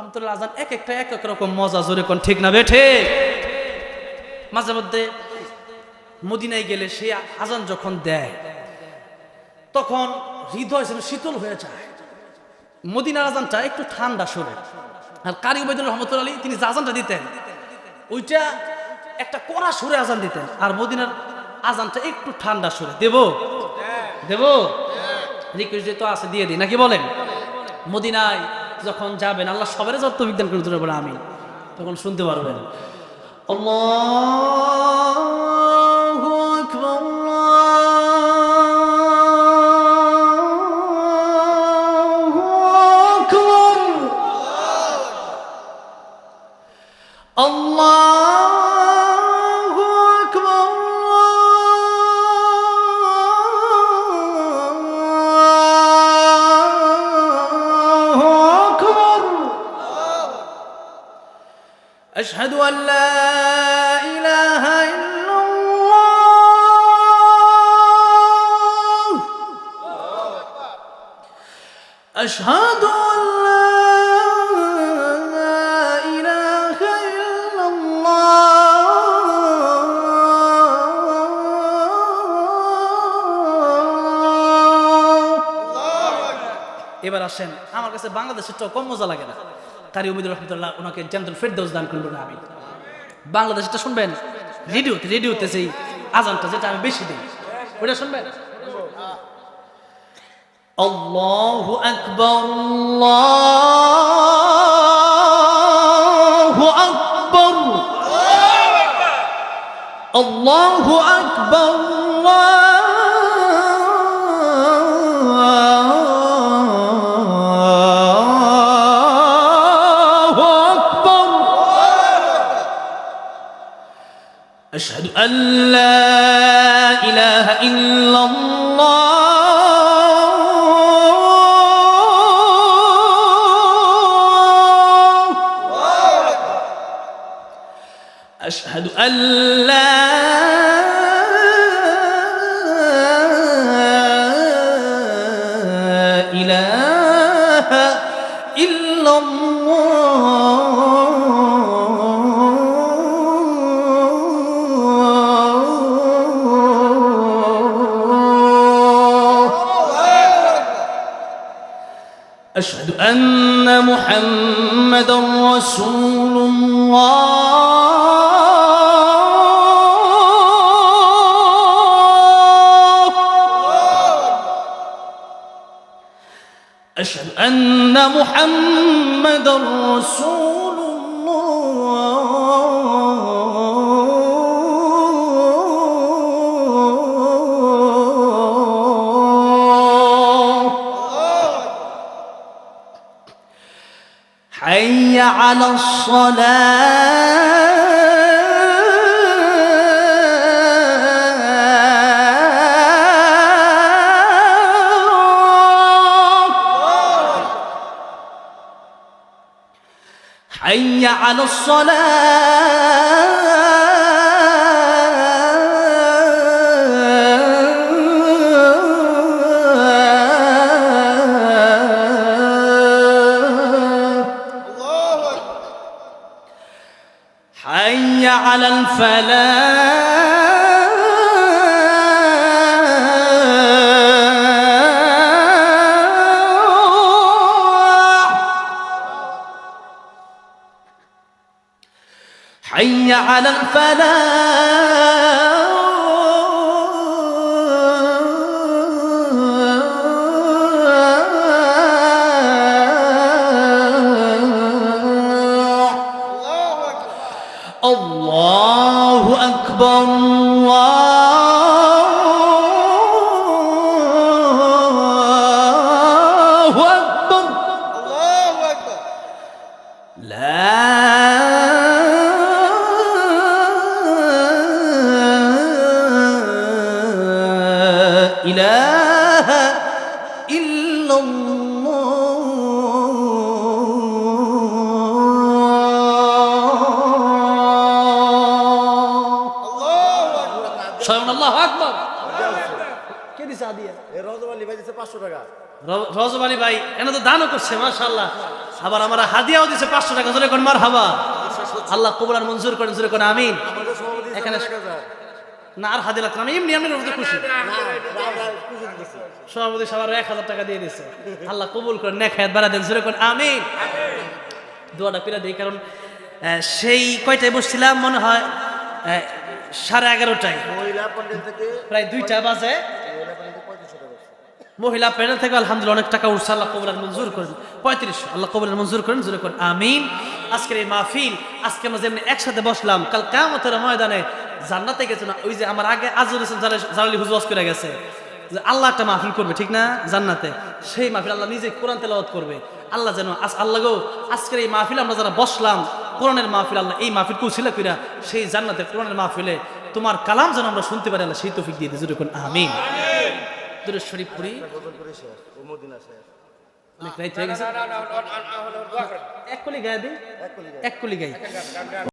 রহমতুল্লাহ আজান এক একটা এক এক রকম মজা, জোরে কোন ঠিক না বেঠে। মাঝে মধ্যে মদিনায় গেলে সে আজান যখন দেয় তখন হৃদয় যেন শীতল হয়ে যায়। মদিনার আজানটা একটু ঠান্ডা সুরে, আর কারি উবাইদুর রহমতুল্লাহ আলী তিনি যে আজানটা দিতেন ওইটা একটা কড়া সুরে আজান দিতেন, আর মদিনার আজানটা একটু ঠান্ডা সুরে। দেব দেব রিকোয়েস্ট তো আছে, দিয়ে দিই নাকি বলেন? মদিনায় যখন যাবেন আল্লাহ সবাই যত বিজ্ঞান করে তুলে বলে আমি, তখন শুনতে পারবেন আল্লাহু আকবার আল্লাহু আকবার আল্লাহু আকবার আশহাদু আল লা ইলাহা ইল্লাল্লাহ আশহাদু আল লা এবার আসেন, আমার কাছে বাংলাদেশের তো কম মজা লাগে না। কারি উমিদুর রহমতুল্লাহ ওনাকে জান্নাতুল ফেরদাউস দান করবেন। আমি বাংলাদেশটা শুনবেন, রেডিওতে সেই আজানটা যেটা আমি বেশি দিই ওটা শুনবেন। আল্লাহু আকবার আল্লাহু আকবার আল্লাহু আকবার أشهد أن لا إله إلا الله أشهد أن لا إله إلا أشهد أن محمدا رسول الله أشهد أن محمدا رسول حي على الصلاة حي على حي على الفلاح حي على الفلاح الله أكبر الله أكبر الله أكبر لا إله إلا الله الله أكبر কে দিছে আদিয়া? এই রজব আলী ভাই দিচ্ছে 500 টাকা। রজব আলী ভাই এনে তো দানও করছে মাশাআল্লাহ। আবার আমার হাদিয়াও দিছে 500 টাকা, জোরে কোন মারহাবা। আল্লাহ কবুল আর মঞ্জুর করেন, জোরে কোন আমিন। এখানে না আর হাদিয়া লাগতো, আমি এমনি এমনি খুশি। সভাপতি সবার 1000 টাকা দিয়ে দিছে। আল্লাহ কবুল করেন, নেক হায়াত বাড়া দেন, জোরে কোন আমিন। দোয়াটা পিরা দেই, কারণ সেই কয়টায় বসছিলাম মনে হয় 11:30টায়, প্রায় 2টা বাজে। মহিলা প্যানেল থেকে আলহামদুলিল্লাহ অনেক টাকা উঠছে, আল্লাহ কবুল আর মঞ্জুর করেন। 35, আল্লাহ কবুল আর মঞ্জুর করেন, জোরে করেন আমিন। আজকের এই মাহফিল, আজকে আমরা যেমনি একসাথে বসলাম, কাল কিয়ামতের ময়দানে জান্নাতে গেছে না, ওই যে আমার আগে আজর হোসেন জালালি হুজুর ওয়াজ করে গেছে যে আল্লাহ একটা মাহফিল করবে, ঠিক না, জান্নাতে। সেই মাহফিল আল্লাহ নিজে কোরআন তেলাওয়াত করবে। আল্লাহ যেন আল্লাহ গো, আজকের এই মাহফিল আমরা যারা বসলাম, কোরআনের মাহফিল, আল্লাহ এই মাহফিল কুছিলা কইরা সেই জান্নাতে কোরআনের মাহফিলে তোমার কালাম যেন আমরা শুনতে পারি, আল্লাহ সেই তৌফিক দিয়ে দিই, জোরে কোন আমিন। দুরূদ শরীফ পড়ি, অনেক রাইত হয়ে গেছে, এক কলি গায়ে দিই, এক কলি গাই।